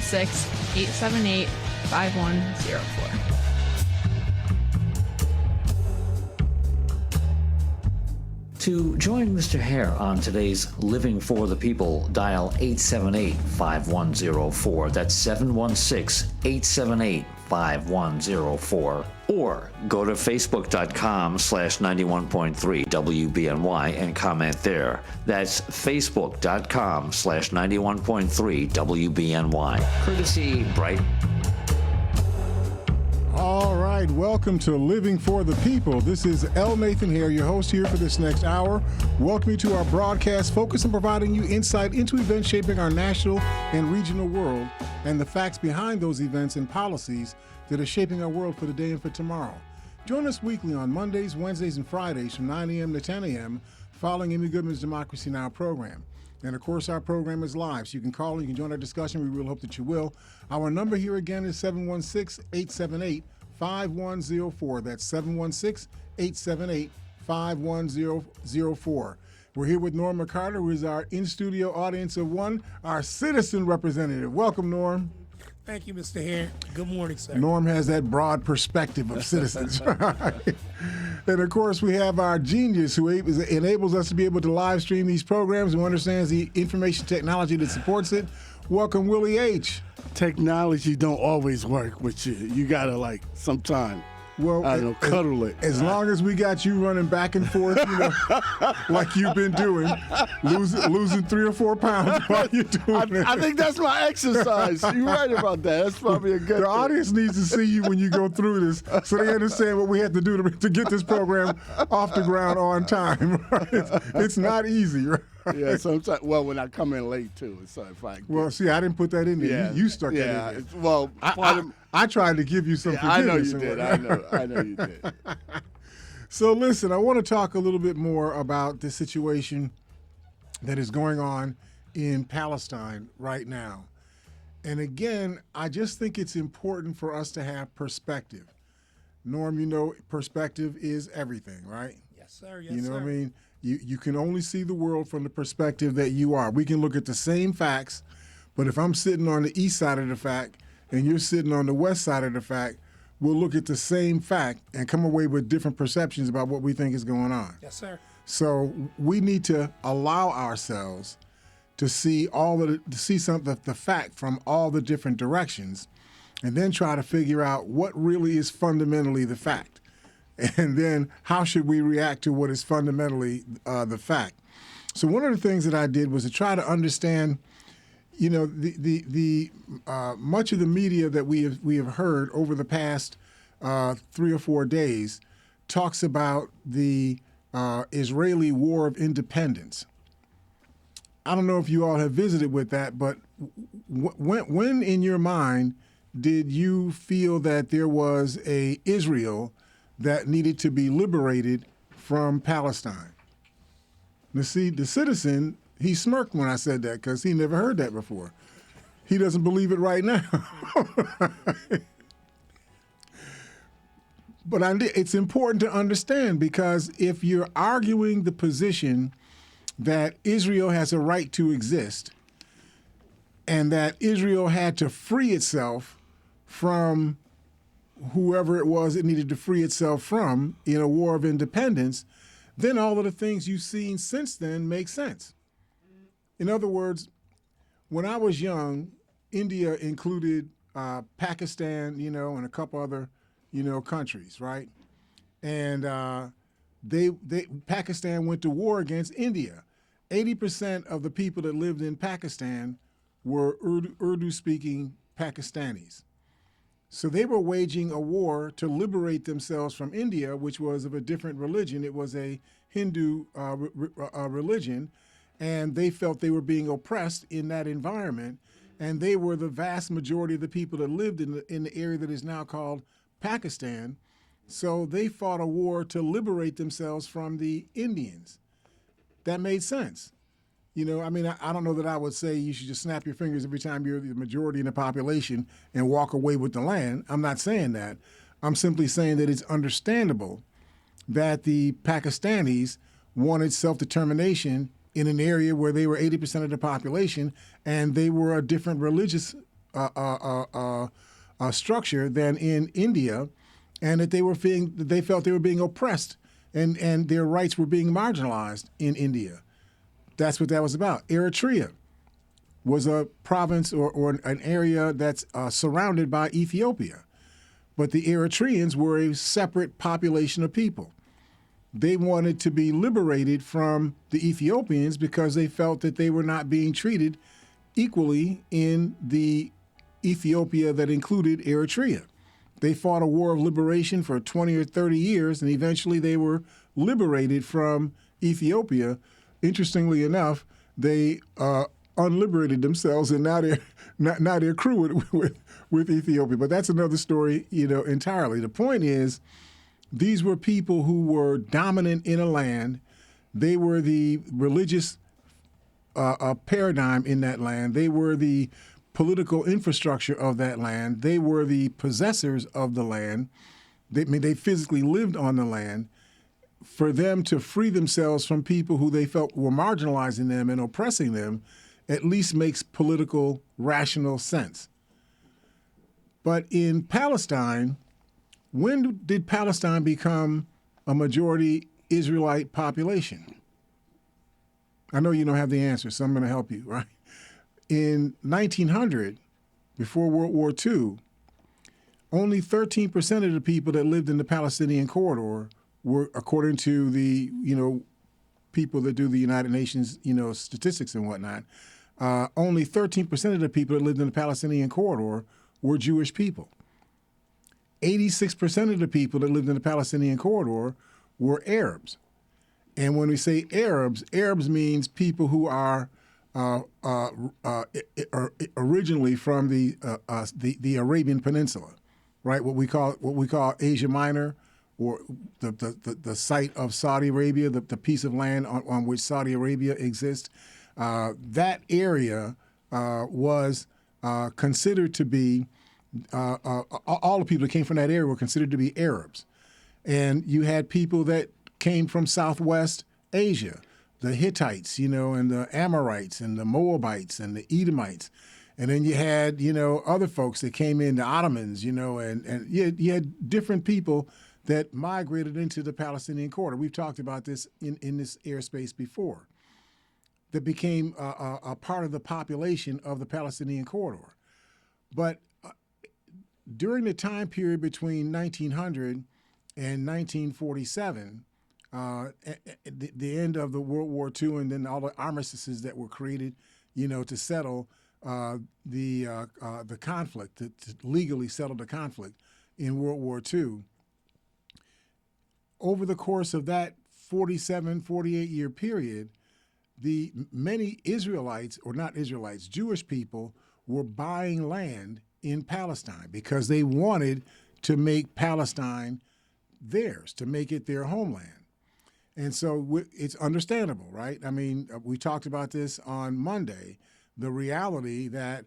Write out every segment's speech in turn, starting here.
716-878-5104. To join Mr. Hare on today's Living for the People, dial 878-5104. That's 716-878-5104. Or go to facebook.com/91.3 WBNY and comment there. That's facebook.com/91.3 WBNY. Courtesy Bright. All right, welcome to Living for the People. This is L. Nathan here, your host here for this next hour. Welcome you to our broadcast focused on providing you insight into events shaping our national and regional world and the facts behind those events and policies that are shaping our world for today and for tomorrow. Join us weekly on Mondays, Wednesdays, and Fridays from 9 a.m. to 10 a.m. following Amy Goodman's Democracy Now! Program. And, of course, our program is live, so you can call and you can join our discussion. We really hope that you will. Our number here again is 716-878-5104. That's 716-878-5104. We're here with Norm McCarter, who is our in-studio audience of one, our citizen representative. Welcome, Norm. Thank you, Mr. Hare. Good morning, sir. Norm has that broad perspective of citizens. And, of course, we have our genius who enables us to be able to live stream these programs and understands the information technology that supports it. Welcome, Willie H. Technology don't always work with you. You got to, sometime, well, I don't know, cuddle it. As long as we got you running back and forth, like you've been doing, losing 3 or 4 pounds while you're doing it. I think that's my exercise. You're right about that. That's probably a good thing. The audience needs to see you when you go through this so they understand what we have to do to get this program off the ground on time. Right? It's not easy, right? Yeah, sometimes. Well, when I come in late too, so if I. Well, see, I didn't put that in there. Yeah, you stuck that in there. Well, I tried to give you some forgiveness. I know you did. I know you did. So listen, I want to talk a little bit more about the situation that is going on in Palestine right now. And again, I just think it's important for us to have perspective. Norm, perspective is everything, right? Yes, sir. You know what I mean? You can only see the world from the perspective that you are. We can look at the same facts, but if I'm sitting on the east side of the fact and you're sitting on the west side of the fact, we'll look at the same fact and come away with different perceptions about what we think is going on. Yes, sir. So we need to allow ourselves to see the fact from all the different directions, and then try to figure out what really is fundamentally the fact. And then how should we react to what is fundamentally the fact? So one of the things that I did was to try to understand, the much of the media that we have heard over the past 3 or 4 days talks about the Israeli War of Independence. I don't know if you all have visited with that, but when in your mind did you feel that there was a Israel that needed to be liberated from Palestine? Now, see, the citizen, he smirked when I said that because he never heard that before. He doesn't believe it right now. But it's important to understand, because if you're arguing the position that Israel has a right to exist and that Israel had to free itself from whoever it was it needed to free itself from in a war of independence, then all of the things you've seen since then make sense. In other words, when I was young, India included Pakistan, and a couple other, countries, right? And Pakistan went to war against India. 80% of the people that lived in Pakistan were Urdu-speaking Pakistanis. So they were waging a war to liberate themselves from India, which was of a different religion. It was a Hindu religion, and they felt they were being oppressed in that environment. And they were the vast majority of the people that lived in the area that is now called Pakistan. So they fought a war to liberate themselves from the Indians. That made sense. I don't know that I would say you should just snap your fingers every time you're the majority in the population and walk away with the land. I'm not saying that. I'm simply saying that it's understandable that the Pakistanis wanted self-determination in an area where they were 80% of the population and they were a different religious structure than in India, and that they felt they were being oppressed, and their rights were being marginalized in India. That's what that was about. Eritrea was a province or an area that's surrounded by Ethiopia. But the Eritreans were a separate population of people. They wanted to be liberated from the Ethiopians because they felt that they were not being treated equally in the Ethiopia that included Eritrea. They fought a war of liberation for 20 or 30 years, and eventually they were liberated from Ethiopia. Interestingly enough, they unliberated themselves, and now they're crewed with Ethiopia. But that's another story, entirely. The point is, these were people who were dominant in a land. They were the religious paradigm in that land. They were the political infrastructure of that land. They were the possessors of the land. They physically lived on the land. For them to free themselves from people who they felt were marginalizing them and oppressing them at least makes political, rational sense. But in Palestine, when did Palestine become a majority Israelite population? I know you don't have the answer, so I'm going to help you, right? In 1900, before World War II, only 13% of the people that lived in the Palestinian corridor were, according to the, people that do the United Nations, statistics and whatnot, only 13% of the people that lived in the Palestinian corridor were Jewish people. 86% of the people that lived in the Palestinian corridor were Arabs. And when we say Arabs, Arabs means people who are originally from the Arabian Peninsula, right? What we call Asia Minor, or the site of Saudi Arabia, the piece of land on which Saudi Arabia exists. That area was considered to be, all the people that came from that area were considered to be Arabs. And you had people that came from Southwest Asia, the Hittites, and the Amorites and the Moabites and the Edomites. And then you had, other folks that came in, the Ottomans, and you had different people that migrated into the Palestinian corridor. We've talked about this in this airspace before, that became a part of the population of the Palestinian corridor. But during the time period between 1900 and 1947, the end of the World War II, and then all the armistices that were created, to settle the conflict, to legally settle the conflict in World War II. Over the course of that 48-year period, the many Israelites, or not Israelites, Jewish people were buying land in Palestine because they wanted to make Palestine theirs, to make it their homeland. And so it's understandable, right? I mean, we talked about this on Monday, the reality that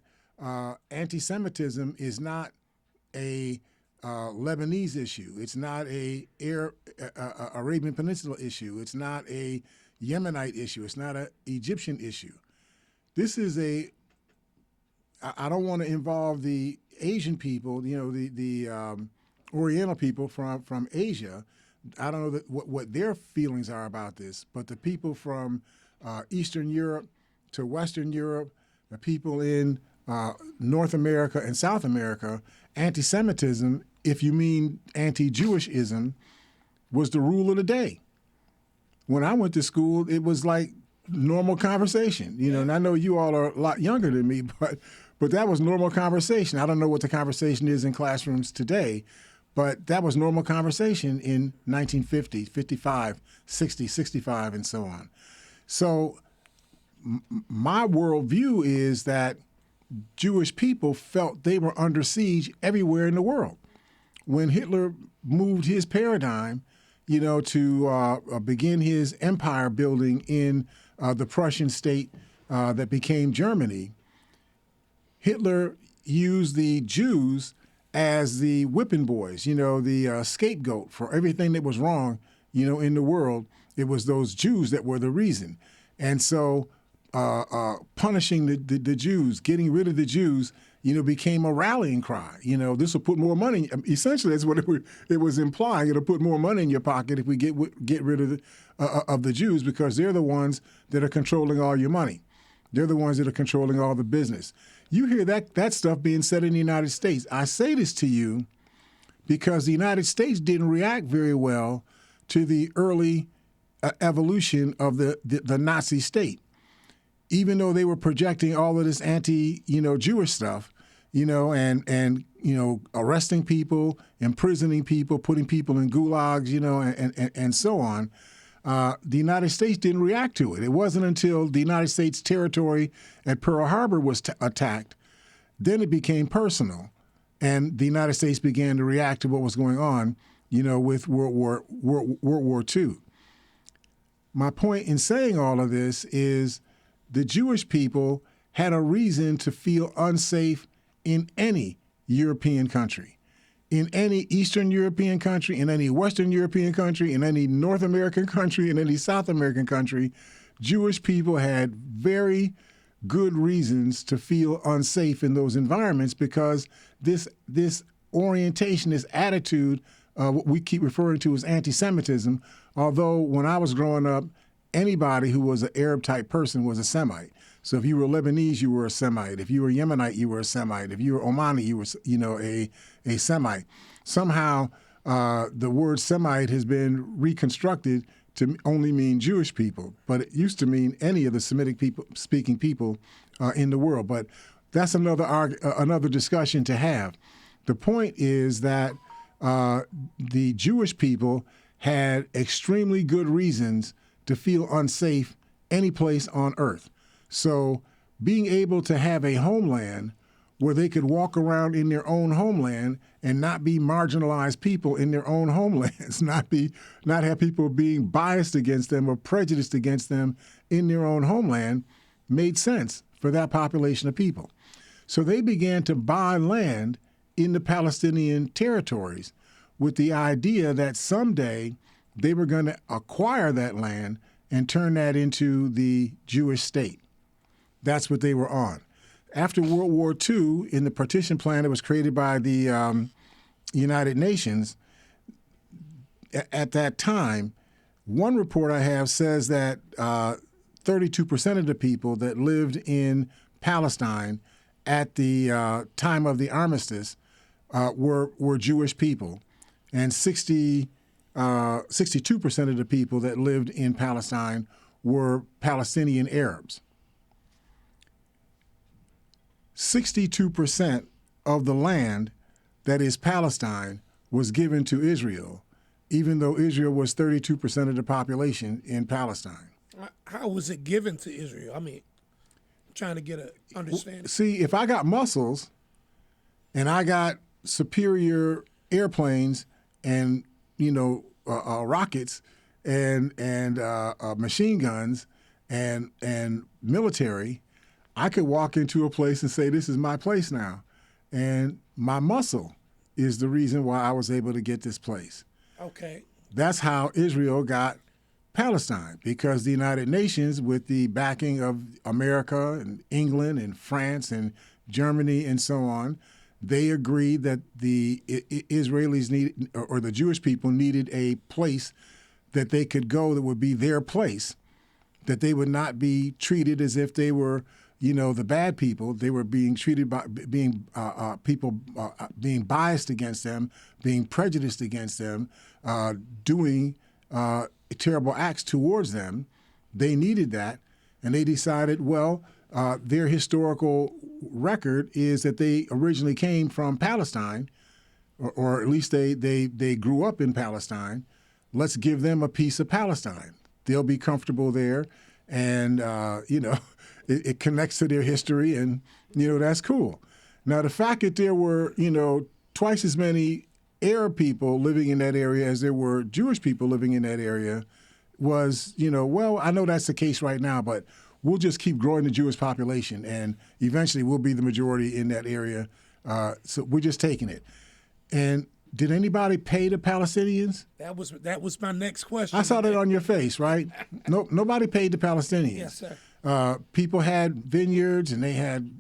anti-Semitism is not a Lebanese issue. It's not a Arabian Peninsula issue. It's not a Yemenite issue. It's not an Egyptian issue. This is I don't want to involve the Asian people, the Oriental people from Asia. I don't know what their feelings are about this, but the people from Eastern Europe to Western Europe, the people in North America and South America, anti-Semitism, if you mean anti-Jewishism, was the rule of the day. When I went to school, it was like normal conversation, and I know you all are a lot younger than me, but that was normal conversation. I don't know what the conversation is in classrooms today, but that was normal conversation in 1950, 55, 60, 65, and so on. So my worldview is that Jewish people felt they were under siege everywhere in the world. When Hitler moved his paradigm, to begin his empire building in the Prussian state that became Germany, Hitler used the Jews as the whipping boys, the scapegoat for everything that was wrong, in the world. It was those Jews that were the reason. And so punishing the Jews, getting rid of the Jews, became a rallying cry. This will put more money. Essentially, that's what it was implying. It'll put more money in your pocket if we get rid of the Jews, because they're the ones that are controlling all your money. They're the ones that are controlling all the business. You hear that stuff being said in the United States. I say this to you because the United States didn't react very well to the early evolution of the Nazi state. Even though they were projecting all of this Jewish stuff, and arresting people, imprisoning people, putting people in gulags, and so on, the United States didn't react to it. It wasn't until the United States territory at Pearl Harbor was attacked, then it became personal, and the United States began to react to what was going on, with World War II. My point in saying all of this is the Jewish people had a reason to feel unsafe in any European country, in any Eastern European country, in any Western European country, in any North American country, in any South American country. Jewish people had very good reasons to feel unsafe in those environments because this orientation, this attitude, what we keep referring to as anti-Semitism, although when I was growing up, anybody who was an Arab-type person was a Semite. So if you were Lebanese, you were a Semite. If you were Yemenite, you were a Semite. If you were Omani, you were, a Semite. Somehow, the word Semite has been reconstructed to only mean Jewish people, but it used to mean any of the Semitic speaking people in the world. But that's another discussion to have. The point is that the Jewish people had extremely good reasons to feel unsafe any place on earth. So being able to have a homeland where they could walk around in their own homeland and not be marginalized people in their own homelands, not have people being biased against them or prejudiced against them in their own homeland, made sense for that population of people. So they began to buy land in the Palestinian territories with the idea that someday they were going to acquire that land and turn that into the Jewish state. That's what they were on. After World War II, in the partition plan that was created by the United Nations, at that time, one report I have says that 32% of the people that lived in Palestine at the time of the armistice were Jewish people, and 62% of the people that lived in Palestine were Palestinian Arabs. 62% of the land that is Palestine was given to Israel, even though Israel was 32% of the population in Palestine. How was it given to Israel? I mean, I'm trying to get an understanding. See, if I got muscles and I got superior airplanes and, rockets and machine guns and military, I could walk into a place and say, this is my place now. And my muscle is the reason why I was able to get this place. Okay. That's how Israel got Palestine, because the United Nations, with the backing of America and England and France and Germany and so on, they agreed that the Israelis needed, or the Jewish people needed a place that they could go that would be their place, that they would not be treated as if they were the bad people. They were being treated by being being biased against them, being prejudiced against them, doing terrible acts towards them. They needed that, and they decided, their historical record is that they originally came from Palestine, or at least they grew up in Palestine. Let's give them a piece of Palestine. They'll be comfortable there, and it connects to their history, and that's cool. Now, the fact that there were twice as many Arab people living in that area as there were Jewish people living in that area was, I know that's the case right now, but we'll just keep growing the Jewish population, and eventually we'll be the majority in that area. So we're just taking it. And did anybody pay the Palestinians? That was my next question. I saw that on your face, right? Nobody paid the Palestinians. Yes, sir. People had vineyards, and they had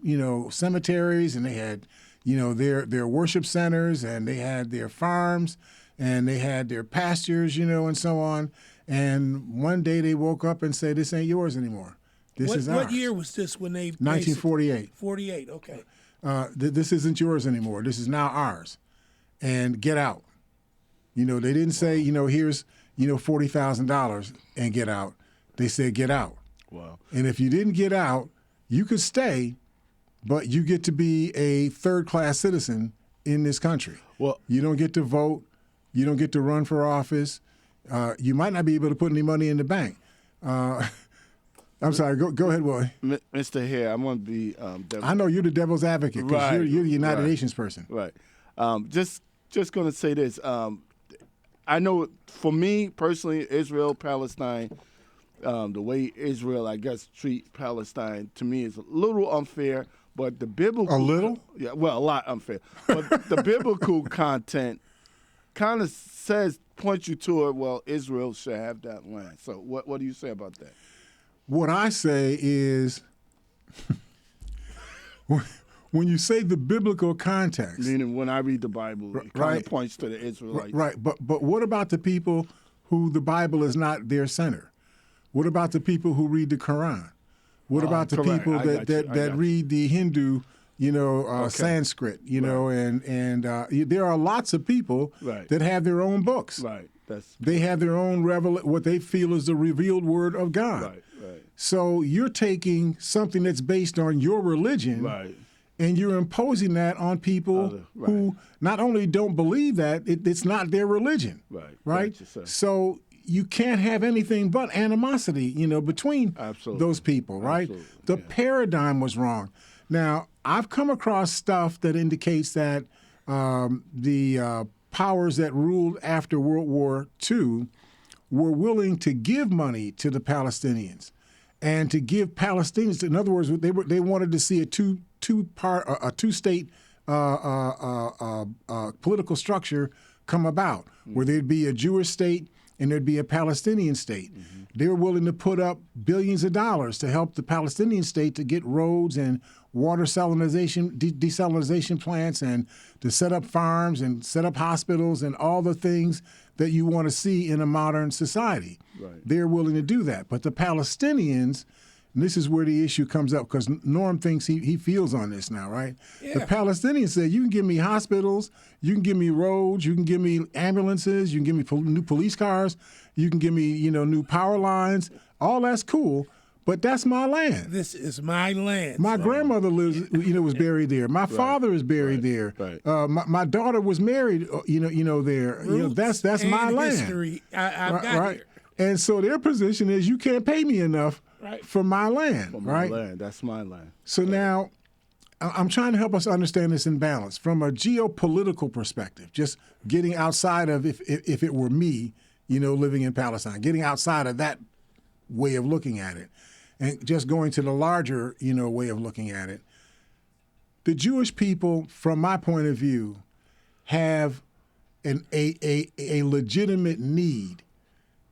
cemeteries, and they had their worship centers, and they had their farms, and they had their pastures, and so on. And one day they woke up and said, "This ain't yours anymore. This is ours." What year was this when they? 1948. 48. Okay. This isn't yours anymore. This is now ours, and get out. They didn't say, here's $40,000 and get out. They said get out. Wow. And if you didn't get out, you could stay, but you get to be a third-class citizen in this country. Well, You don't get to vote. You don't get to run for office. You might not be able to put any money in the bank. I'm sorry. Go ahead, Willie. Mr. Hare, I'm going to be. I know you're the devil's advocate because Right, you're the United right. Nations person. Right. Just going to say this. I know for me personally, Israel, Palestine, the way Israel, I guess, treat Palestine to me is a little unfair. But the biblical, A little? yeah, well, a lot unfair. But the biblical content kind of points you to it. Well, Israel should have that land. So what do you say about that? What I say is, when you say the biblical context, Meaning, when I read the Bible, it kind Right. of points to the Israelites. right? But what about the people who the Bible is not their center? What about the people who read the Quran? What about the correct. people I got you. I got you. read the Hindu, Sanskrit, and there are lots of people Right. that have their own books. Right. That's They have their own what they feel is the revealed word of God. right. Right. So you're taking something that's based on your religion, Right. and you're imposing that on people Right. who not only don't believe that, it's not their religion. Right. Right? Gotcha, sir. So you can't have anything but animosity, between Absolutely. those people, right? Absolutely, The yeah. paradigm was wrong. Now, I've come across stuff that indicates that the powers that ruled after World War II were willing to give money to the Palestinians and to give Palestinians. In other words, they wanted to see a two-state political structure come about, where there'd be a Jewish state and there'd be a Palestinian state. Mm-hmm. They were willing to put up billions of dollars to help the Palestinian state to get roads and water desalination plants, and to set up farms and set up hospitals and all the things that you want to see in a modern society. Right. They're willing to do that. But the Palestinians, and this is where the issue comes up, because Norm thinks he feels on this now, right? Yeah. The Palestinians said, you can give me hospitals, you can give me roads, you can give me ambulances, you can give me new police cars, you can give me, new power lines. All that's cool, but that's my land. This is my land. My grandmother lives, was buried there. My father is buried there. Right. My daughter was married, there. Roots That's and my land. history I've got Right. here. And so their position is, you can't pay me enough Right. for my land, For my right? land. That's my land. So now, I'm trying to help us understand this in balance from a geopolitical perspective. Just getting outside of if it were me, living in Palestine, getting outside of that way of looking at it, and just going to the larger, way of looking at it. The Jewish people, from my point of view, have a legitimate need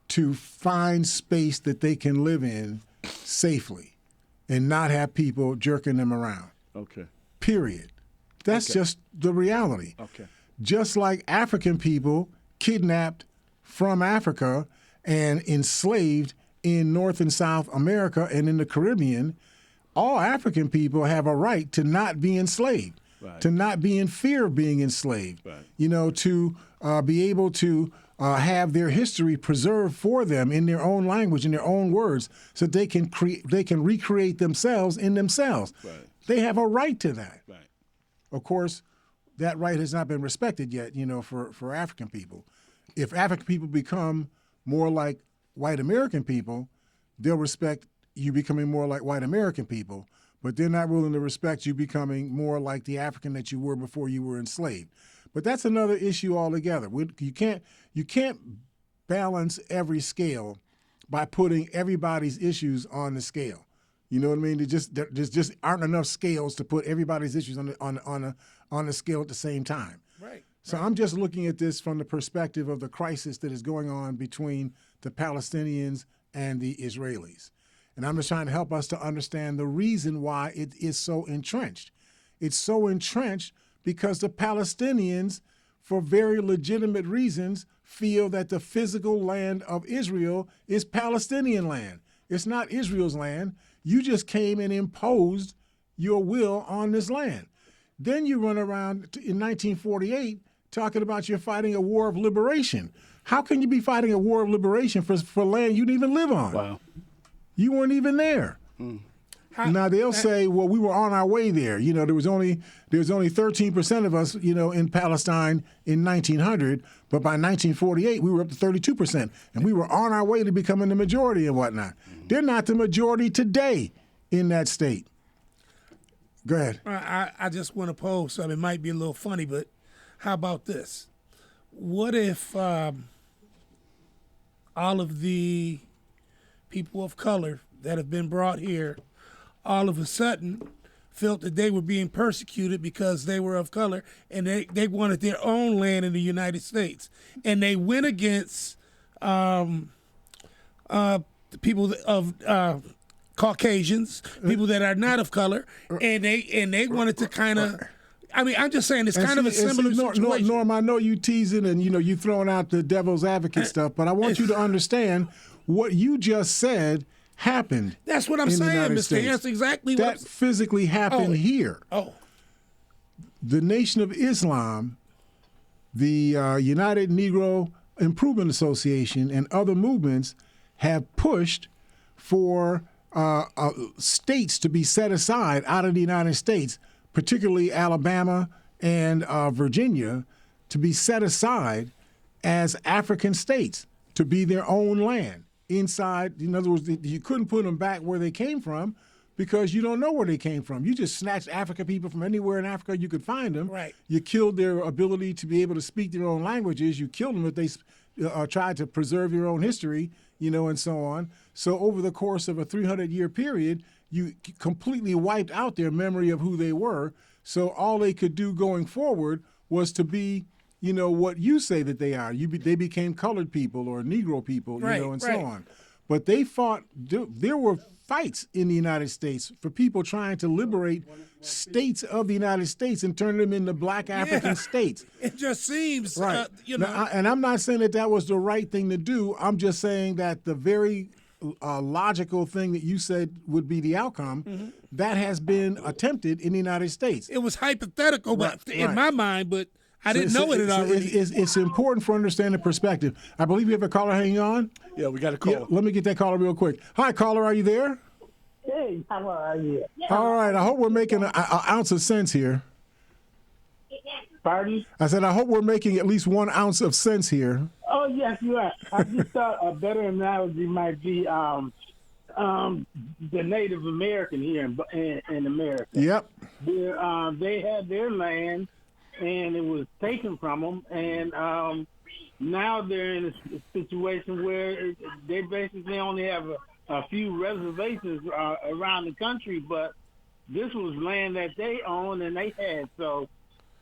to find space that they can live in safely and not have people jerking them around. Okay. Period. That's just the reality. Okay. Just like African people kidnapped from Africa and enslaved in North and South America and in the Caribbean, all African people have a right to not be enslaved, Right. to not be in fear of being enslaved, Right. to be able to have their history preserved for them in their own language, in their own words, so they can recreate themselves in themselves. Right. They have a right to that. Right. Of course, that right has not been respected yet, for African people. If African people become more like white American people, they'll respect you becoming more like white American people, but they're not willing to respect you becoming more like the African that you were before you were enslaved. But that's another issue altogether. You can't balance every scale by putting everybody's issues on the scale. You know what I mean? There just aren't enough scales to put everybody's issues on the scale at the same time. Right. So I'm just looking at this from the perspective of the crisis that is going on between the Palestinians and the Israelis. And I'm just trying to help us to understand the reason why it is so entrenched. It's so entrenched because the Palestinians, for very legitimate reasons, feel that the physical land of Israel is Palestinian land. It's not Israel's land. You just came and imposed your will on this land. Then you run around in 1948 talking about you're fighting a war of liberation. How can you be fighting a war of liberation for land you didn't even live on? Wow. You weren't even there. Now they'll say, well, we were on our way there. You know, there was only 13% of us, you know, in Palestine in 1900, but by 1948 we were up to 32%, and we were on our way to becoming the majority and whatnot. They're not the majority today in that state. Go ahead. I just want to pose something. It might be a little funny, but how about this? What if all of the people of color that have been brought here all of a sudden felt that they were being persecuted because they were of color and they wanted their own land in the United States. And they went against the people of Caucasians, people that are not of color, and they wanted to kind of, I mean, I'm just saying it's kind of a similar situation. Norm, I know you teasing and, you know, you throwing out the devil's advocate stuff, but I want you to understand what you just said happened. That's what I'm saying, Mr. That's exactly what that physically happened here. Oh. The Nation of Islam, the United Negro Improvement Association, and other movements have pushed for states to be set aside out of the United States, particularly Alabama and Virginia, to be set aside as African states, to be their own land. Inside, in other words, you couldn't put them back where they came from because you don't know where they came from. You just snatched African people from anywhere in Africa you could find them. Right. You killed their ability to be able to speak their own languages. You killed them if they tried to preserve your own history, you know, and so on. So over the course of a 300-year period, you completely wiped out their memory of who they were. So all they could do going forward was to be, you know, what you say that they are. They became colored people or Negro people, you know, and so on. But they fought. There were fights in the United States for people trying to liberate states of the United States and turn them into black African states. It just seems, right. You know. Now, and I'm not saying that was the right thing to do. I'm just saying that the very logical thing that you said would be the outcome, that has been attempted in the United States. It was hypothetical, but in my mind, but I didn't know it already. It's important for understanding perspective. I believe we have a caller hanging on. Yeah, we got a call. Yeah, let me get that caller real quick. Hi, caller, are you there? Hey, how are you? All right, I hope we're making an ounce of sense here. Pardon? I said, I hope we're making at least 1 ounce of sense here. Oh, yes, you are. I just thought a better analogy might be the Native American here in America. Yep. They had their land, and it was taken from them, and now they're in a situation where they basically only have a few reservations around the country, but this was land that they owned and they had. So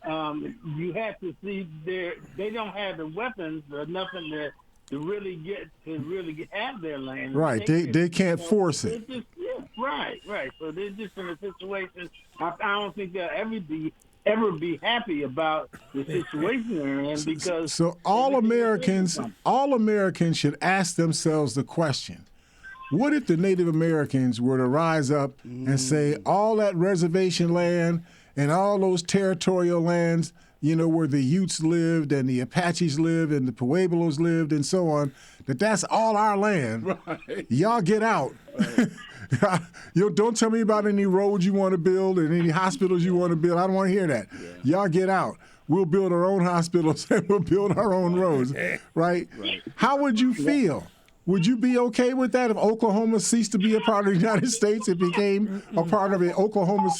you have to see they don't have the weapons or nothing to really have their land. Right. They can't force it. Right. So they're just in a situation. I don't think they'll ever be happy about the situation they're in, because so all Americans should ask themselves the question: what if the Native Americans were to rise up and say all that reservation land and all those territorial lands, you know, where the Utes lived and the Apaches lived and the Pueblos lived and so on, that's all our land. Right. Y'all get out. Right. Don't tell me about any roads you want to build and any hospitals you want to build. I don't want to hear that. Yeah. Y'all get out. We'll build our own hospitals and we'll build our own roads, right? How would you feel? Would you be okay with that if Oklahoma ceased to be a part of the United States? It became a part of an Oklahoma,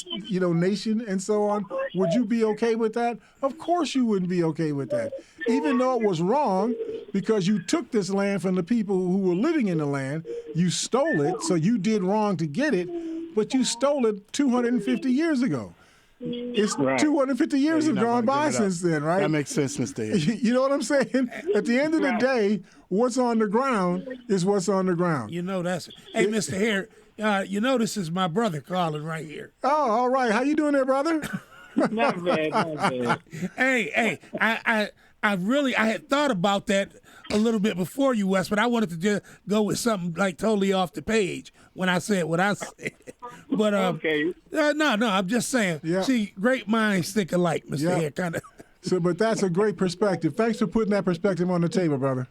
nation and so on. Would you be okay with that? Of course you wouldn't be okay with that. Even though it was wrong, because you took this land from the people who were living in the land, you stole it, so you did wrong to get it, but you stole it 250 years ago. It's Right. 250 years You're have not gone gonna by give it up. since then, right? That makes sense, Mr. Hill. You know what I'm saying? At the end of the Right. day, what's on the ground is what's on the ground. You know that's. Hey, Mr. Hare, you know this is my brother calling right here. Oh, all right. How you doing there, brother? Not bad, not bad. Hey, I had thought about that a little bit before you, Wes, but I wanted to just go with something like totally off the page when I said what I said. But Okay. no, I'm just saying. Yeah. See, great minds think alike, Mr. Yeah. Hare, kind of. So, but that's a great perspective. Thanks for putting that perspective on the table, brother.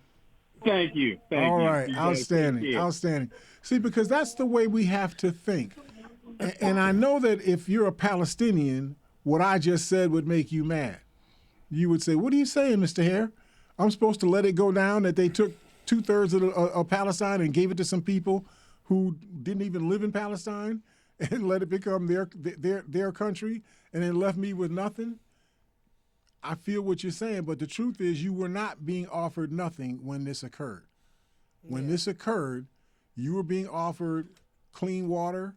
Thank you. Thank All you. right, You guys outstanding, take care. outstanding. See, because that's the way we have to think. And I know that if you're a Palestinian, what I just said would make you mad. You would say, "What are you saying, Mr. Hare? I'm supposed to let it go down that they took 2/3 of Palestine and gave it to some people who didn't even live in Palestine and let it become their country and then left me with nothing?" I feel what you're saying, but the truth is you were not being offered nothing when this occurred. When this occurred, you were being offered clean water,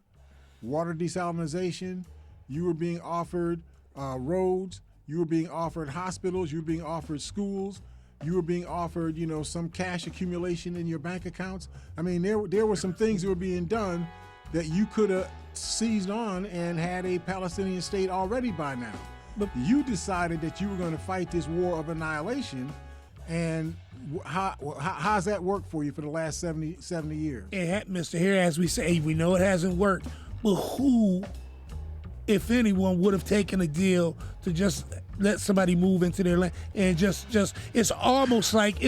water desalination, you were being offered roads, you were being offered hospitals, you were being offered schools, you were being offered, some cash accumulation in your bank accounts. I mean, there were some things that were being done that you could have seized on and had a Palestinian state already by now. But you decided that you were going to fight this war of annihilation, and how's that worked for you for the last 70 years? Mr. Hare, as we say, we know it hasn't worked, but who, if anyone, would have taken a deal to just let somebody move into their land and just it's almost like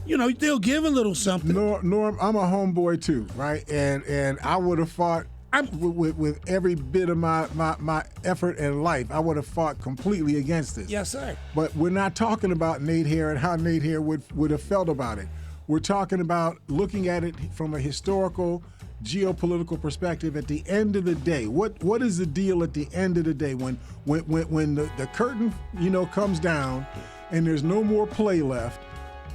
they'll give a little something. Norm, I'm a homeboy too, right? And I would have fought with every bit of my effort and life. I would have fought completely against this. Yes, sir. But we're not talking about Nate Hare and how Nate Hare would have felt about it. We're talking about looking at it from a historical, geopolitical perspective. At the end of the day, what is the deal at the end of the day when the curtain comes down and there's no more play left?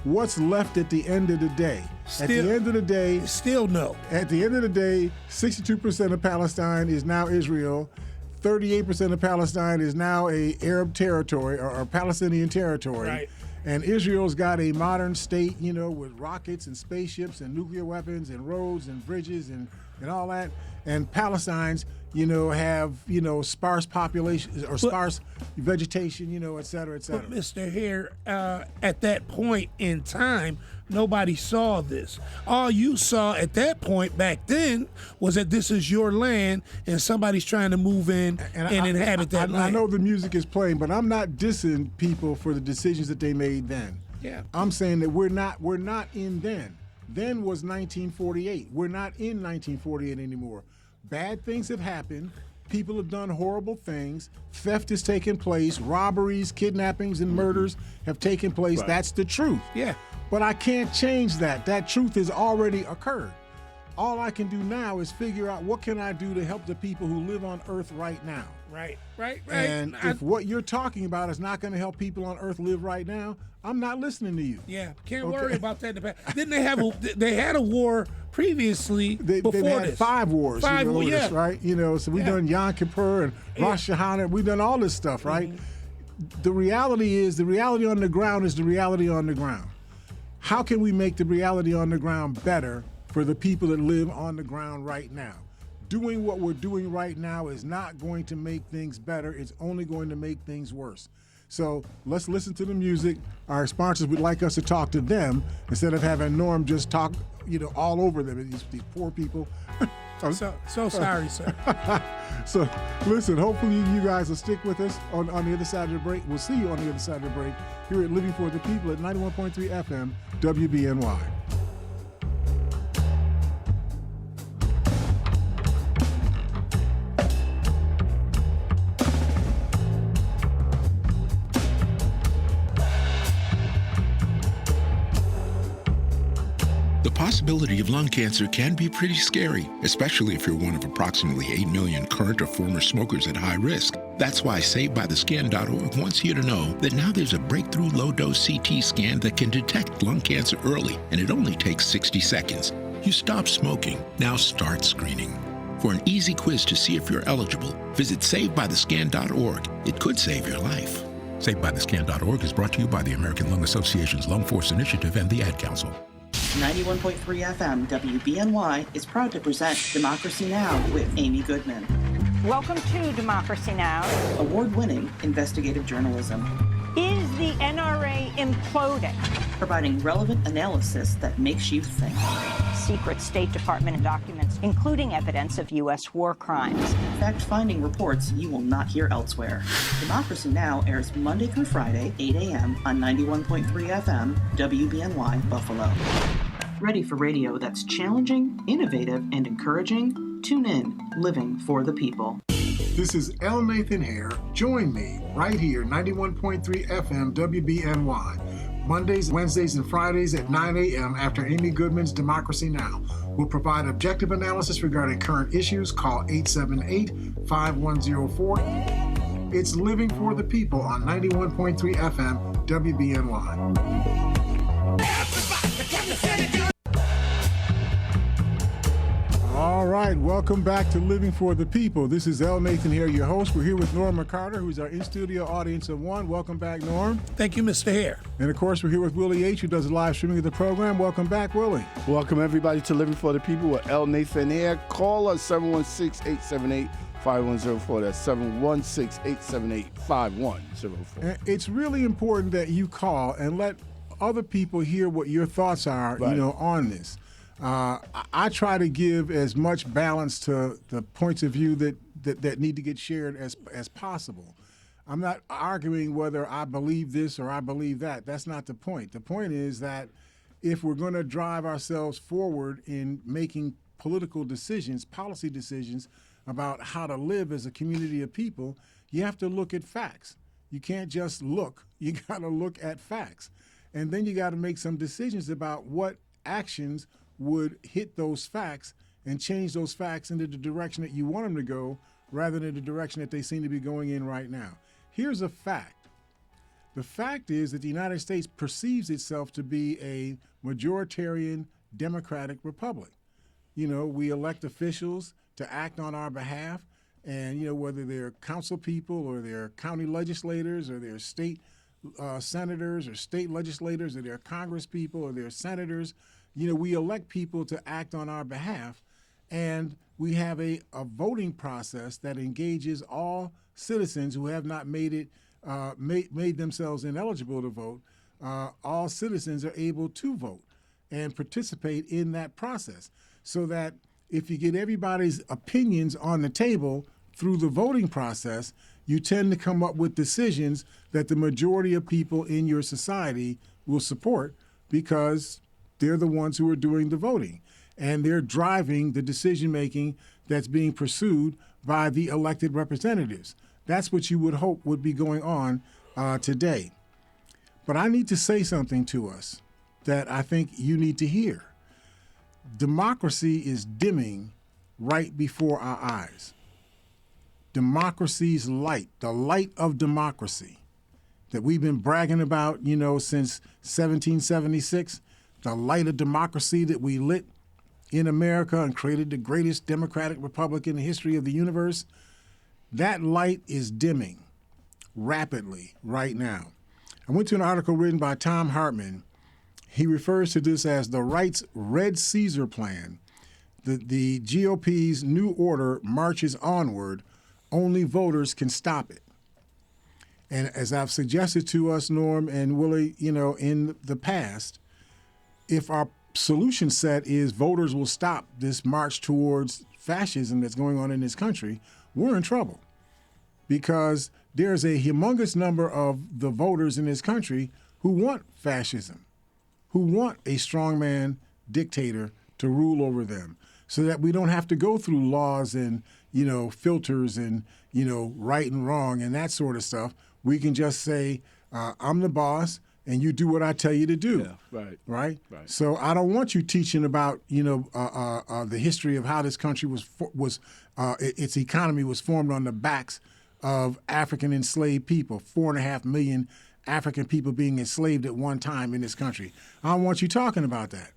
What's left at the end of the day? At the end of the day, still no. At the end of the day, 62% of Palestine is now Israel. 38% of Palestine is now a Arab territory or Palestinian territory. Right. And Israel's got a modern state, with rockets and spaceships and nuclear weapons and roads and bridges and all that. And Palestine's, have, sparse populations or sparse vegetation, et cetera, et cetera. But Mr. Hare, at that point in time, nobody saw this. All you saw at that point back then was that this is your land and somebody's trying to move in and inhabit that land. I know the music is playing, but I'm not dissing people for the decisions that they made then. Yeah. I'm saying that we're not in then. Then was 1948. We're not in 1948 anymore. Bad things have happened. People have done horrible things. Theft has taken place. Robberies, kidnappings, and murders have taken place. Right. That's the truth. Yeah. But I can't change that. That truth has already occurred. All I can do now is figure out what can I do to help the people who live on Earth right now. Right. And if what you're talking about is not going to help people on Earth live right now, I'm not listening to you. Yeah, can't worry about that in the past. Didn't they have they had a war previously before they've had this? 5 wars. Five wars, this, yeah. right? So we've done Yom Kippur and Rosh Hashanah. We've done all this stuff, right? Mm-hmm. The reality on the ground is the reality on the ground. How can we make the reality on the ground better for the people that live on the ground right now? Doing what we're doing right now is not going to make things better. It's only going to make things worse. So let's listen to the music. Our sponsors would like us to talk to them instead of having Norm just talk, all over them. These poor people. So sorry, sir. So listen, hopefully you guys will stick with us on the other side of the break. We'll see you on the other side of the break here at Living for the People at 91.3 FM WBNY. The possibility of lung cancer can be pretty scary, especially if you're one of approximately 8 million current or former smokers at high risk. That's why SaveByTheScan.org wants you to know that now there's a breakthrough low-dose CT scan that can detect lung cancer early, and it only takes 60 seconds. You stop smoking. Now start screening. For an easy quiz to see if you're eligible, visit SaveByTheScan.org. It could save your life. SaveByTheScan.org is brought to you by the American Lung Association's Lung Force Initiative and the Ad Council. 91.3 FM WBNY is proud to present Democracy Now! With Amy Goodman. Welcome to Democracy Now! Award-winning investigative journalism. Is the NRA imploding? Providing relevant analysis that makes you think. Secret State Department documents, including evidence of U.S. war crimes. Fact-finding reports you will not hear elsewhere. Democracy Now! Airs Monday through Friday, 8 a.m. on 91.3 FM, WBNY, Buffalo. Ready for radio that's challenging, innovative, and encouraging? Tune in, Living for the People. This is L. Nathan Hare. Join me right here, 91.3 FM WBNY. Mondays, Wednesdays, and Fridays at 9 a.m. after Amy Goodman's Democracy Now! We'll provide objective analysis regarding current issues. Call 878-5104. It's Living for the People on 91.3 FM WBNY. All right, welcome back to Living for the People. This is L. Nathan here, your host. We're here with Norm McCarter, who's our in-studio audience of one. Welcome back, Norm. Thank you, Mr. Hare. And, of course, we're here with Willie H., who does the live streaming of the program. Welcome back, Willie. Welcome, everybody, to Living for the People with L. Nathan here. Call us 716-878-5104. That's 716-878-5104. It's really important that you call and let other people hear what your thoughts are, right, on this. I try to give as much balance to the points of view that need to get shared as possible. I'm not arguing whether I believe this or I believe that. That's not the point. The point is that if we're going to drive ourselves forward in making political decisions, policy decisions about how to live as a community of people, you have to look at facts. You can't just look. You got to look at facts. And then you got to make some decisions about what actions would hit those facts and change those facts into the direction that you want them to go rather than the direction that they seem to be going in right now. Here's a fact. The fact is that the United States perceives itself to be a majoritarian democratic republic. We elect officials to act on our behalf, and, whether they're council people or they're county legislators or they're state senators or state legislators or they're Congress people or they're senators, we elect people to act on our behalf, and we have a voting process that engages all citizens who have not made themselves ineligible to vote. All citizens are able to vote and participate in that process, so that if you get everybody's opinions on the table through the voting process, you tend to come up with decisions that the majority of people in your society will support because they're the ones who are doing the voting, and they're driving the decision-making that's being pursued by the elected representatives. That's what you would hope would be going on today. But I need to say something to us that I think you need to hear. Democracy is dimming right before our eyes. Democracy's light, the light of democracy that we've been bragging about, since 1776, the light of democracy that we lit in America and created the greatest democratic republic in the history of the universe, that light is dimming rapidly right now. I went to an article written by Tom Hartman. He refers to this as the right's Red Caesar plan. The GOP's new order marches onward. Only voters can stop it. And as I've suggested to us, Norm and Willie, in the past, if our solution set is voters will stop this march towards fascism that's going on in this country, we're in trouble. Because there's a humongous number of the voters in this country who want fascism, who want a strongman dictator to rule over them, so that we don't have to go through laws and, filters and, right and wrong and that sort of stuff. We can just say, I'm the boss and you do what I tell you to do. Yeah, right. So I don't want you teaching about, the history of how this country its economy was formed on the backs of African enslaved people, 4.5 million African people being enslaved at one time in this country. I don't want you talking about that.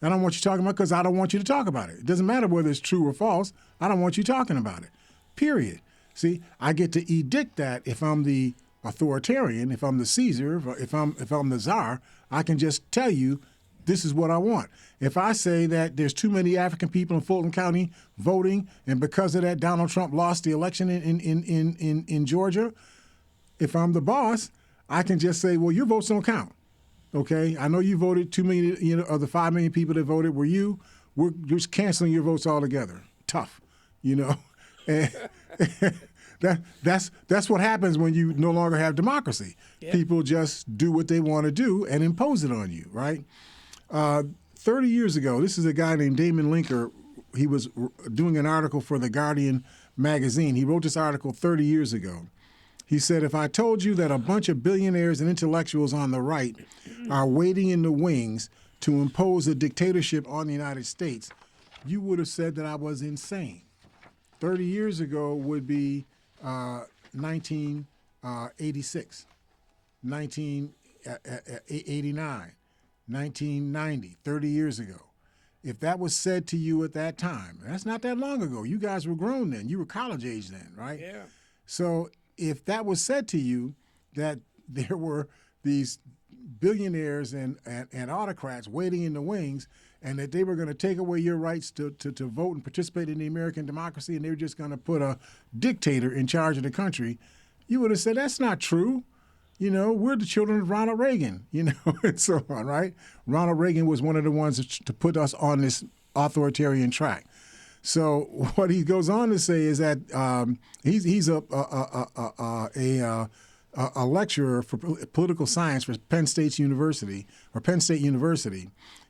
I don't want you talking about it because I don't want you to talk about it. It doesn't matter whether it's true or false. I don't want you talking about it. Period. See, I get to edict that if I'm the authoritarian, if I'm the Caesar, if I'm the czar, I can just tell you this is what I want. If I say that there's too many African people in Fulton County voting, and because of that, Donald Trump lost the election in Georgia, if I'm the boss, I can just say, well, your votes don't count. Okay, I know you voted 2 million, of the 5 million people that voted were you. We're just canceling your votes altogether. Tough, And that's what happens when you no longer have democracy. Yep. People just do what they want to do and impose it on you, right? 30 years ago, this is a guy named Damon Linker. He was doing an article for The Guardian magazine. He wrote this article 30 years ago. He said, if I told you that a bunch of billionaires and intellectuals on the right are waiting in the wings to impose a dictatorship on the United States, you would have said that I was insane. 30 years ago would be 1986, 1989, 1990, 30 years ago. If that was said to you at that time, that's not that long ago. You guys were grown then. You were college age then, right? Yeah. So if that was said to you, that there were these billionaires and autocrats waiting in the wings, and that they were going to take away your rights to vote and participate in the American democracy, and they were just going to put a dictator in charge of the country, you would have said, that's not true. We're the children of Ronald Reagan, and so on, right? Ronald Reagan was one of the ones to put us on this authoritarian track. So what he goes on to say is that he's a lecturer for political science for Penn State University.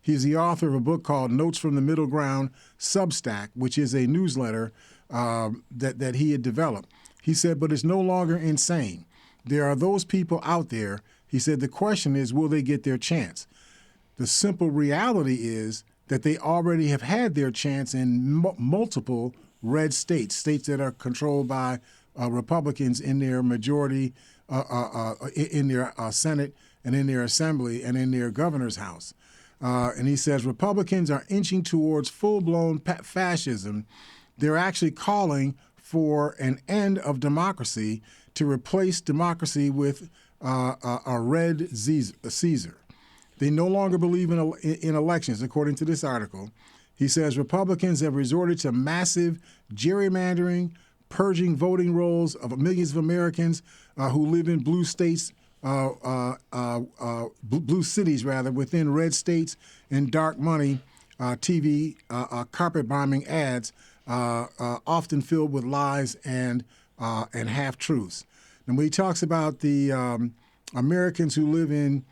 He's the author of a book called Notes from the Middle Ground Substack, which is a newsletter that he had developed. He said, but it's no longer insane. There are those people out there. He said, the question is, will they get their chance? The simple reality is that they already have had their chance in multiple red states that are controlled by Republicans in their majority, in their Senate and in their assembly and in their governor's house. And he says Republicans are inching towards full-blown fascism. They're actually calling for an end of democracy to replace democracy with a red Caesar. They no longer believe in elections, according to this article. He says Republicans have resorted to massive gerrymandering, purging voting rolls of millions of Americans who live in blue states, blue cities rather, within red states, and dark money TV carpet bombing ads, often filled with lies and half-truths. And when he talks about the Americans who live in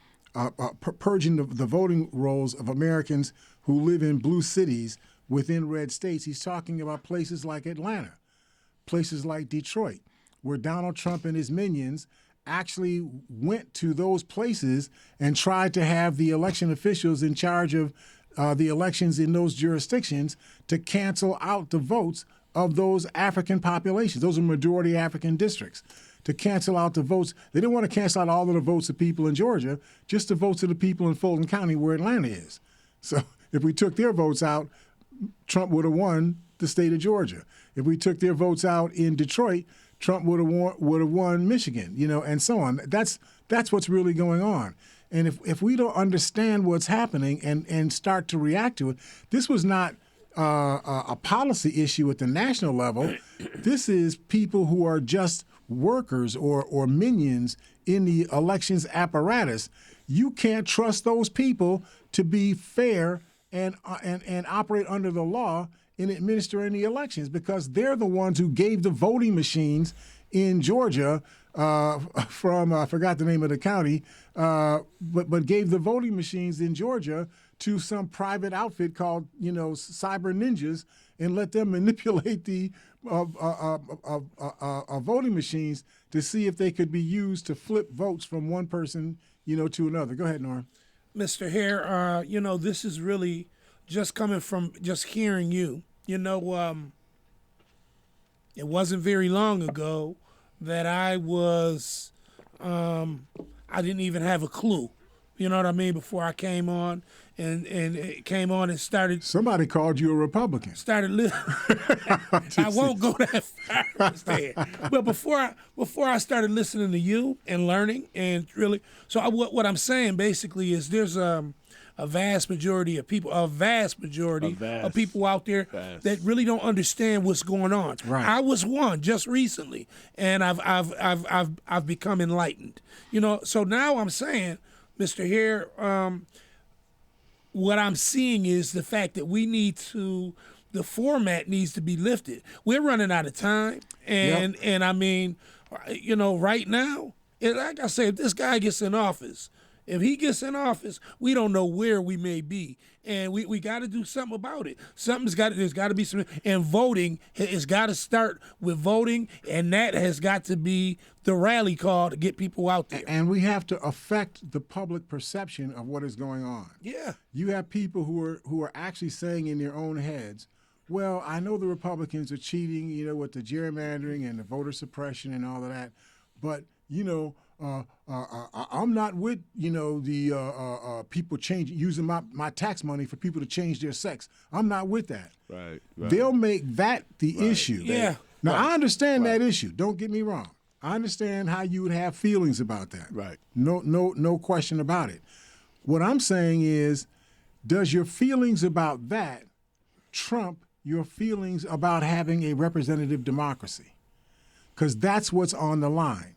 purging the voting rolls of Americans who live in blue cities within red states, he's talking about places like Atlanta, places like Detroit, where Donald Trump and his minions actually went to those places and tried to have the election officials in charge of the elections in those jurisdictions to cancel out the votes of those African populations. Those are majority African districts. To cancel out the votes. They didn't want to cancel out all of the votes of people in Georgia, just the votes of the people in Fulton County where Atlanta is. So if we took their votes out, Trump would have won the state of Georgia. If we took their votes out in Detroit, Trump would have won Michigan, and so on. That's what's really going on. And if we don't understand what's happening and start to react to it, this was not a policy issue at the national level. This is people who are just workers or minions in the elections apparatus. You can't trust those people to be fair and operate under the law in administering the elections, because they're the ones who gave the voting machines in Georgia from I forgot the name of the county, but gave the voting machines in Georgia to some private outfit called Cyber Ninjas and let them manipulate the voting machines to see if they could be used to flip votes from one person to another. Go ahead, Norm. Mr. Hare, this is really just coming from just hearing you. It wasn't very long ago that I was, I didn't even have a clue, You know what I mean? Before I came on and came on and started. Somebody called you a Republican. Started I won't go that far. Understand. But before I started listening to you and learning and really, so what I'm saying basically is there's a vast majority of people out there that really don't understand what's going on. Right. I was one just recently, and I've become enlightened. You know, so now I'm saying, Mr. Hare, what I'm seeing is the fact that the format needs to be lifted. We're running out of time, and I mean, you know, right now, like I say, if this guy gets in office, we don't know where we may be, and we got to do something about it. There's got to be some, and voting has got to start with voting, and that has got to be the rally call to get people out there. And we have to affect the public perception of what is going on. Yeah. You have people who are actually saying in their own heads, well, I know the Republicans are cheating, you know, with the gerrymandering and the voter suppression and all of that, but, you know, I'm not with, you know, the people using my tax money for people to change their sex. I'm not with that. Right. They'll make that the issue. Yeah. Now, I understand that issue. Don't get me wrong. I understand how you would have feelings about that. Right. No question about it. What I'm saying is, does your feelings about that trump your feelings about having a representative democracy? Because that's what's on the line.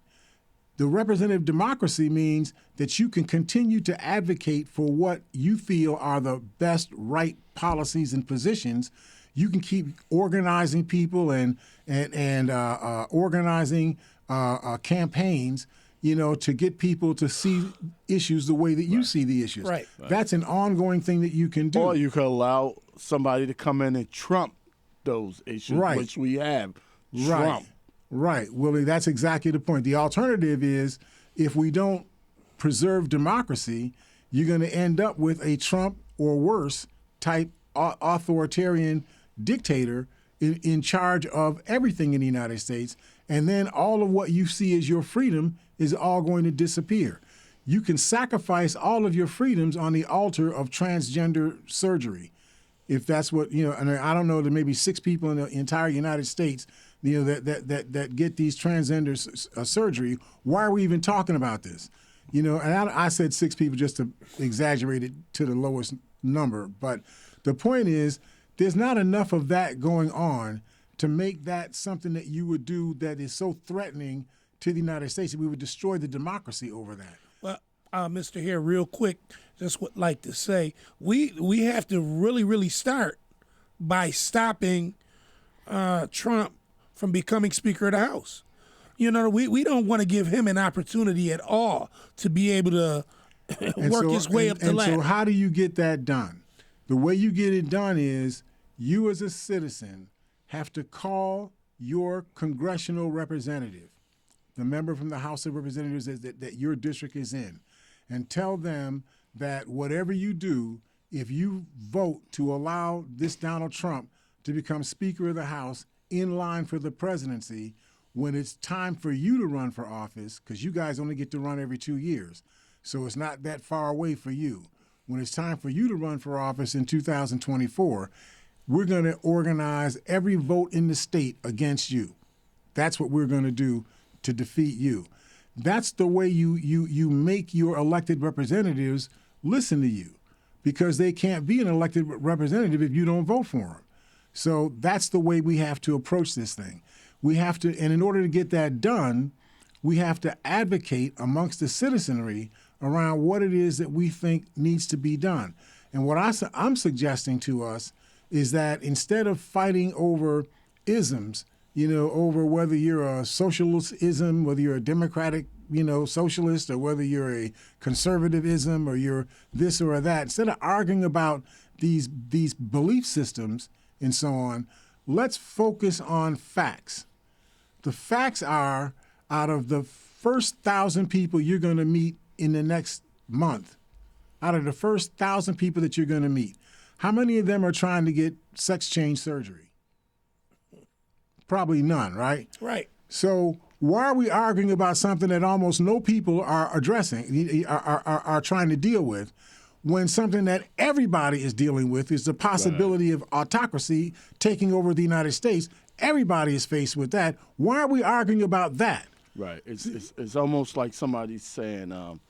The representative democracy means that you can continue to advocate for what you feel are the best right policies and positions. You can keep organizing people and organizing campaigns, you know, to get people to see issues the way that you see the issues. Right. That's an ongoing thing that you can do. Or you could allow somebody to come in and trump those issues, which we have. Trump. Right, Willie, that's exactly the point. The alternative is, if we don't preserve democracy, you're going to end up with a Trump or worse type authoritarian dictator in charge of everything in the United States. And then all of what you see as your freedom is all going to disappear. You can sacrifice all of your freedoms on the altar of transgender surgery. If that's what, you know, and I don't know, there may be 6 people in the entire United States, you know, that get these transgender surgery. Why are we even talking about this? You know, and I said 6 people just to exaggerate it to the lowest number. But the point is, there's not enough of that going on to make that something that you would do that is so threatening to the United States that we would destroy the democracy over that. Well, Mr. Hare, real quick, just would like to say, we have to really start by stopping Trump from becoming Speaker of the House. You know, we don't want to give him an opportunity at all to be able to work his way up the ladder. So how do you get that done? The way you get it done is you as a citizen have to call your congressional representative, the member from the House of Representatives that your district is in, and tell them that whatever you do, if you vote to allow this Donald Trump to become Speaker of the House in line for the presidency, when it's time for you to run for office, because you guys only get to run every 2 years, so it's not that far away for you. When it's time for you to run for office in 2024, we're going to organize every vote in the state against you. That's what we're going to do to defeat you. That's the way you make your elected representatives listen to you, because they can't be an elected representative if you don't vote for them. So that's the way we have to approach this thing. We have to, and in order to get that done, we have to advocate amongst the citizenry around what it is that we think needs to be done. And what I'm suggesting to us is that instead of fighting over isms, you know, over whether you're a socialism, whether you're a democratic, you know, socialist, or whether you're a conservatism, or you're this or that, instead of arguing about these belief systems and so on, let's focus on facts. The facts are, out of the first 1,000 people you're going to meet in the next month, out of the first 1,000 people that you're going to meet, how many of them are trying to get sex change surgery? Probably none, right? Right. So Why are we arguing about something that almost no people are addressing, are trying to deal with, when something that everybody is dealing with is the possibility of autocracy taking over the United States? Everybody is faced with that. Why are we arguing about that? Right. It's almost like somebody saying, I'm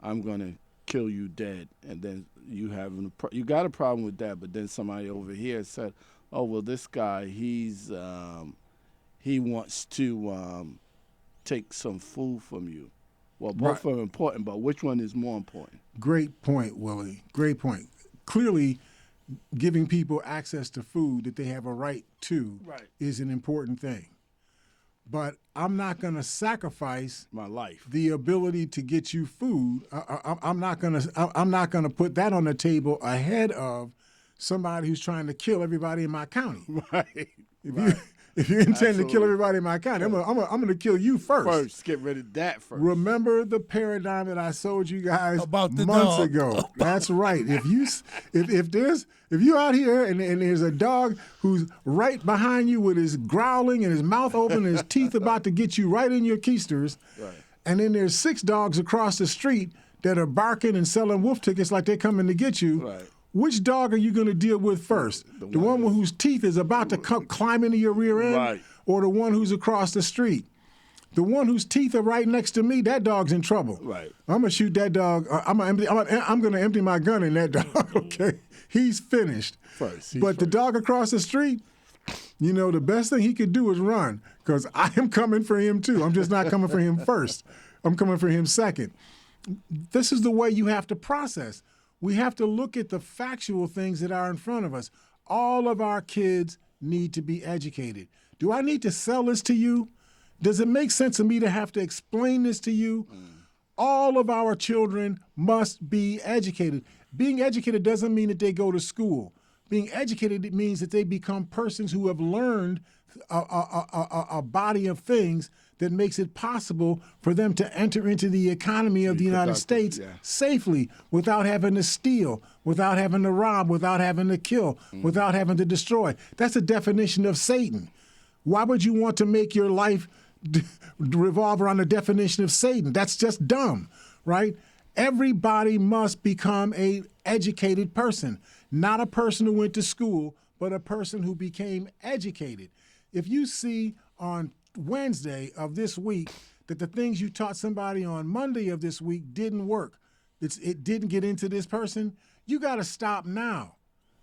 going to kill you dead, and then you got a problem with that, but then somebody over here said, oh, well, this guy, he wants to take some food from you. Well, both are important, but which one is more important? Great point, Willie. Great point. Clearly, giving people access to food that they have a right to is an important thing. But I'm not going to sacrifice my life, the ability to get you food. I'm not going to put that on the table ahead of somebody who's trying to kill everybody in my county. Right. If you intend to kill everybody in my county, I'm going to kill you first. First, get rid of that first. Remember the paradigm that I sold you guys about the months dog. ago. That's right. If you out here and there's a dog who's right behind you with his growling and his mouth open and his teeth about to get you right in your keisters, and then there's 6 dogs across the street that are barking and selling wolf tickets like they're coming to get you. Which dog are you going to deal with first? The one whose teeth is about to climb into your rear end, or the one who's across the street? The one whose teeth are right next to me, that dog's in trouble. Right. I'm gonna shoot that dog. I'm gonna empty my gun in that dog. Okay, he's finished. But the dog across the street, the best thing he could do is run, because I am coming for him too. I'm just not coming for him first. I'm coming for him second. This is the way you have to process. We have to look at the factual things that are in front of us. All of our kids need to be educated. Do I need to sell this to you? Does it make sense to me to have to explain this to you? All of our children must be educated. Being educated doesn't mean that they go to school. Being educated means that they become persons who have learned a body of things that makes it possible for them to enter into the economy of the United States safely, without having to steal, without having to rob, without having to kill, without having to destroy. That's a definition of Satan. Why would you want to make your life revolve around the definition of Satan? That's just dumb, right? Everybody must become an educated person, not a person who went to school, but a person who became educated. If you see on Wednesday of this week that the things you taught somebody on Monday of this week didn't work, it didn't get into this person, you got to stop now.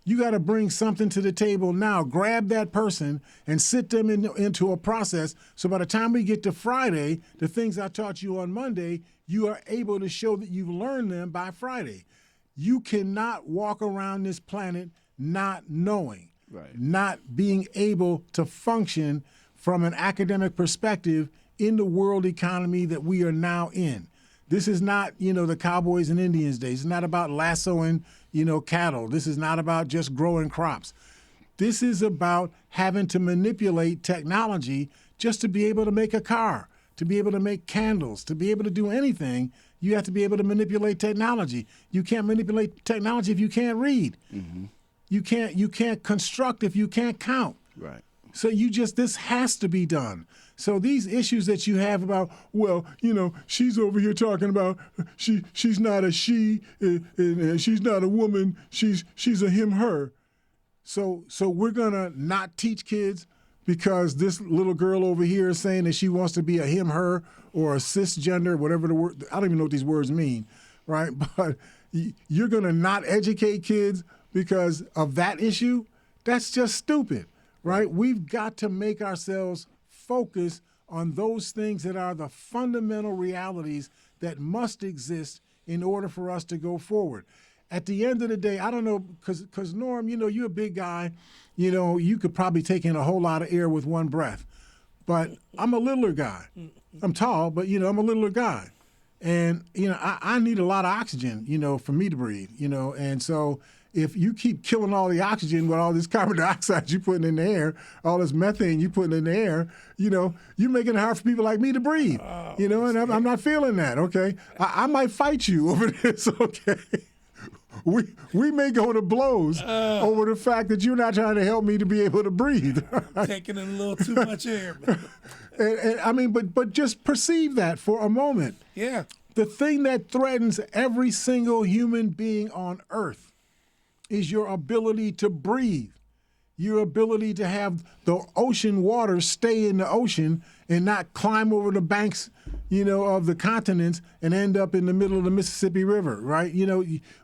You got to bring something to the table now. Grab that person and sit them into a process, so by the time we get to Friday, the things I taught you on Monday, you are able to show that you've learned them by Friday. You cannot walk around this planet not knowing, not being able to function from an academic perspective in the world economy that we are now in. This is not, the Cowboys and Indians days. It's not about lassoing, cattle. This is not about just growing crops. This is about having to manipulate technology just to be able to make a car, to be able to make candles, to be able to do anything. You have to be able to manipulate technology. You can't manipulate technology if you can't read. Mm-hmm. You can't construct if you can't count. Right. So this has to be done. So these issues that you have about, she's over here talking about she's not a she, and she's not a woman, she's a him, her. So we're gonna not teach kids because this little girl over here is saying that she wants to be a him, her, or a cisgender, whatever the word. I don't even know what these words mean, right? But you're gonna not educate kids because of that issue. That's just stupid. Right? We've got to make ourselves focus on those things that are the fundamental realities that must exist in order for us to go forward. At the end of the day, I don't know, because Norm, you're a big guy. You could probably take in a whole lot of air with one breath. But I'm a littler guy. I'm tall, but, I'm a littler guy. And, I need a lot of oxygen, for me to breathe, and so if you keep killing all the oxygen with all this carbon dioxide you're putting in the air, all this methane you're putting in the air, you're making it hard for people like me to breathe, and I'm not feeling that, okay? I might fight you over this, okay? We may go to blows over the fact that you're not trying to help me to be able to breathe. Taking in a little too much air. And I mean, but just perceive that for a moment. Yeah. The thing that threatens every single human being on earth is your ability to breathe, your ability to have the ocean water stay in the ocean and not climb over the banks, of the continents and end up in the middle of the Mississippi River, right?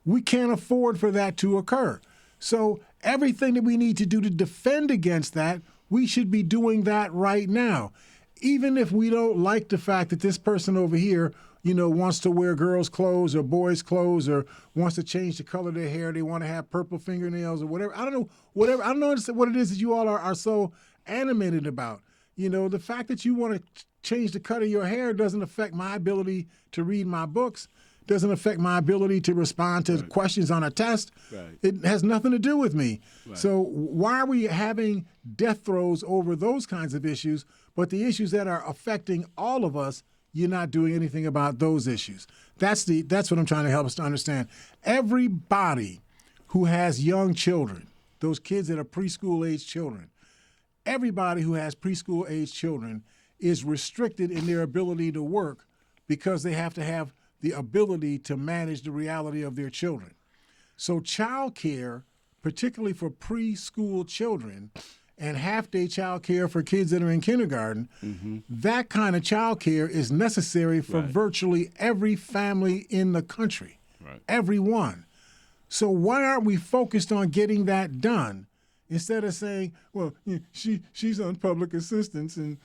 We can't afford for that to occur. So everything that we need to do to defend against that, we should be doing that right now. Even if we don't like the fact that this person over here, wants to wear girls' clothes or boys' clothes or wants to change the color of their hair, they want to have purple fingernails or whatever. I don't know what it is that you all are so animated about. The fact that you want to change the cut of your hair doesn't affect my ability to read my books, doesn't affect my ability to respond to questions on a test. Right. It has nothing to do with me. Right. So why are we having death throes over those kinds of issues, but the issues that are affecting all of us, you're not doing anything about those issues? That's what I'm trying to help us to understand. Everybody who has young children, those kids that are preschool-age children, everybody who has preschool-age children is restricted in their ability to work because they have to have the ability to manage the reality of their children. So child care, particularly for preschool children, and half-day child care for kids that are in kindergarten, that kind of child care is necessary for virtually every family in the country, every one. So why aren't we focused on getting that done instead of saying, well, she's on public assistance and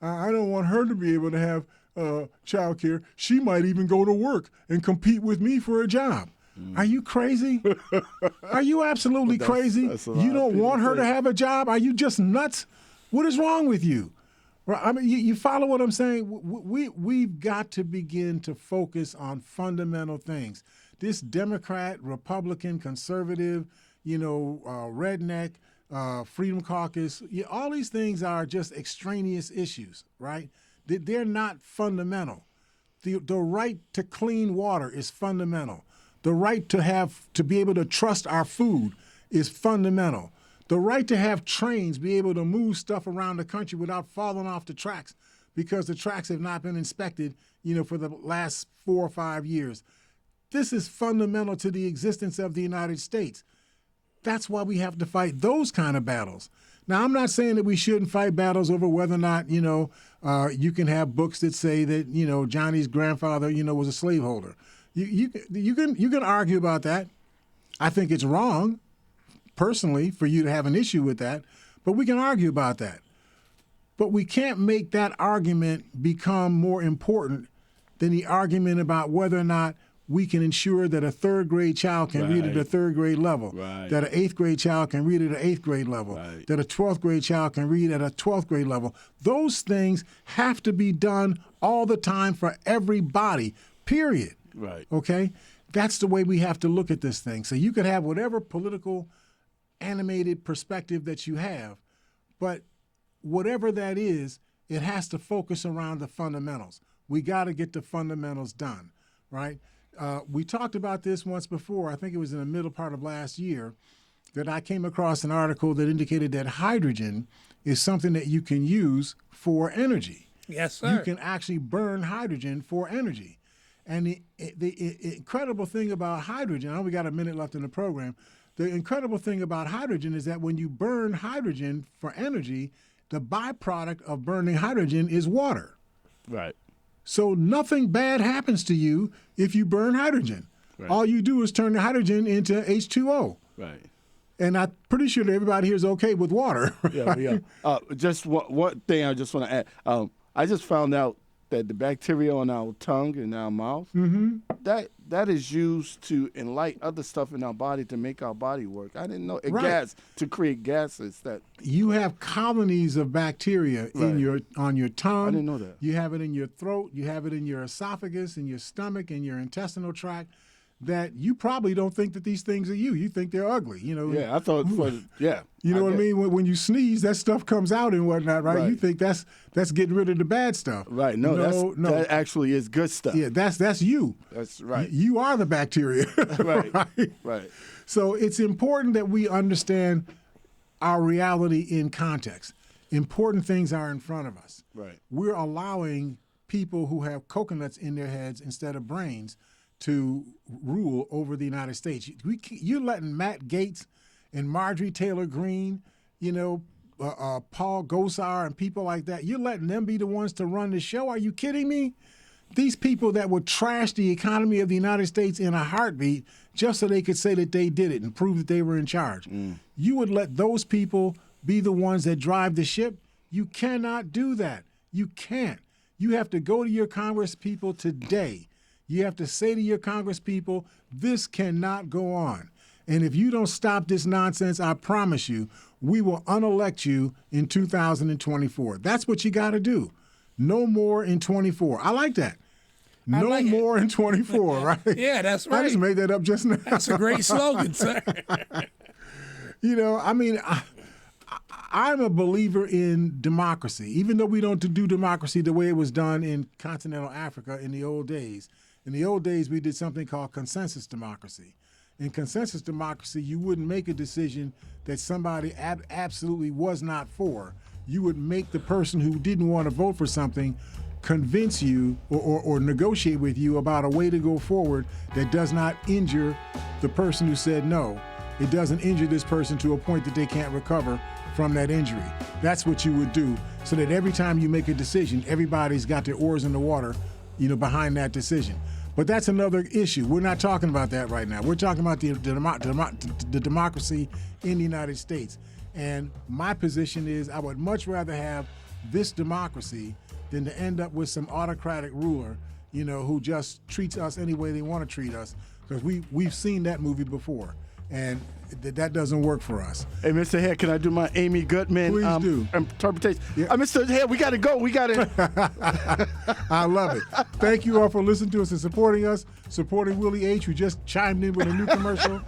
I don't want her to be able to have child care. She might even go to work and compete with me for a job. Are you crazy? Are you absolutely crazy? You don't want her to have a job? Are you just nuts? What is wrong with you? I mean, you follow what I'm saying? We've got to begin to focus on fundamental things. This Democrat, Republican, conservative, redneck, Freedom Caucus, all these things are just extraneous issues, right? They're not fundamental. The right to clean water is fundamental. The right to be able to trust our food is fundamental. The right to have trains be able to move stuff around the country without falling off the tracks because the tracks have not been inspected, for the last 4 or 5 years. This is fundamental to the existence of the United States. That's why we have to fight those kind of battles. Now, I'm not saying that we shouldn't fight battles over whether or not, you can have books that say that, Johnny's grandfather, was a slaveholder. You can argue about that. I think it's wrong, personally, for you to have an issue with that, but we can argue about that. But we can't make that argument become more important than the argument about whether or not we can ensure that a third grade child can read at a third grade level, that an eighth grade child can read at an eighth grade level, that a 12th grade child can read at a 12th grade level. Those things have to be done all the time for everybody, period. Right. Okay? That's the way we have to look at this thing. So you could have whatever political animated perspective that you have, but whatever that is, it has to focus around the fundamentals. We got to get the fundamentals done, right? We talked about this once before. I think it was in the middle part of last year that I came across an article that indicated that hydrogen is something that you can use for energy. Yes, sir. You can actually burn hydrogen for energy. And the incredible thing about hydrogen, I know we got a minute left in the program, the incredible thing about hydrogen is that when you burn hydrogen for energy, the byproduct of burning hydrogen is water. Right. So nothing bad happens to you if you burn hydrogen. Right. All you do is turn the hydrogen into H2O. Right. And I'm pretty sure that everybody here is okay with water. Right? Yeah. Just one thing I just want to add. I just found out that the bacteria on our tongue and our mouth, that is used to enlight other stuff in our body to make our body work. I didn't know gas to create gases that you have colonies of bacteria on your tongue. I didn't know that. You have it in your throat. You have it in your esophagus, in your stomach, in your intestinal tract. That you probably don't think that these things are you. You think they're ugly. Yeah, I thought. You know what I mean? When you sneeze, that stuff comes out and whatnot, right? You think that's getting rid of the bad stuff. Right. No, that actually is good stuff. Yeah, that's you. That's right. You are the bacteria. Right. So it's important that we understand our reality in context. Important things are in front of us. Right. We're allowing people who have coconuts in their heads instead of brains to rule over the United States. You're letting Matt Gaetz and Marjorie Taylor Greene, Paul Gosar and people like that, you're letting them be the ones to run the show? Are you kidding me? These people that would trash the economy of the United States in a heartbeat just so they could say that they did it and prove that they were in charge. You would let those people be the ones that drive the ship? You cannot do that. You can't. You have to go to your Congress people today. You have to say to your Congress people, this cannot go on. And if you don't stop this nonsense, I promise you, we will unelect you in 2024. That's what you got to do. No more in 24. I like that. No like more in 24, right? Yeah, that's right. I just made that up just now. That's a great slogan, sir. I'm a believer in democracy, even though we don't do democracy the way it was done in continental Africa in the old days. In the old days, we did something called consensus democracy. In consensus democracy, you wouldn't make a decision that somebody absolutely was not for. You would make the person who didn't want to vote for something convince you or negotiate with you about a way to go forward that does not injure the person who said no. It doesn't injure this person to a point that they can't recover from that injury. That's what you would do, so that every time you make a decision, everybody's got their oars in the water, behind that decision. But that's another issue. We're not talking about that right now. We're talking about the democracy in the United States. And my position is I would much rather have this democracy than to end up with some autocratic ruler, who just treats us any way they want to treat us, because we've seen that movie before. And that doesn't work for us. Hey, Mr. Hare, can I do my Amy Goodman interpretation? Yeah. Mr. Hare, we got to go. We got to. I love it. Thank you all for listening to us and supporting us, supporting Willie H., who just chimed in with a new commercial.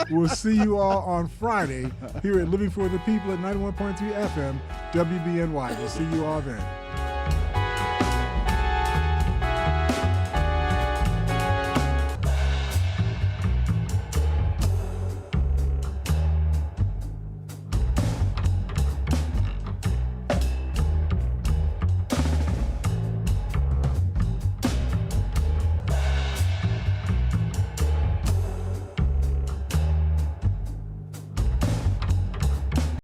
We'll see you all on Friday here at Living for the People at 91.3 FM, WBNY. We'll see you all then.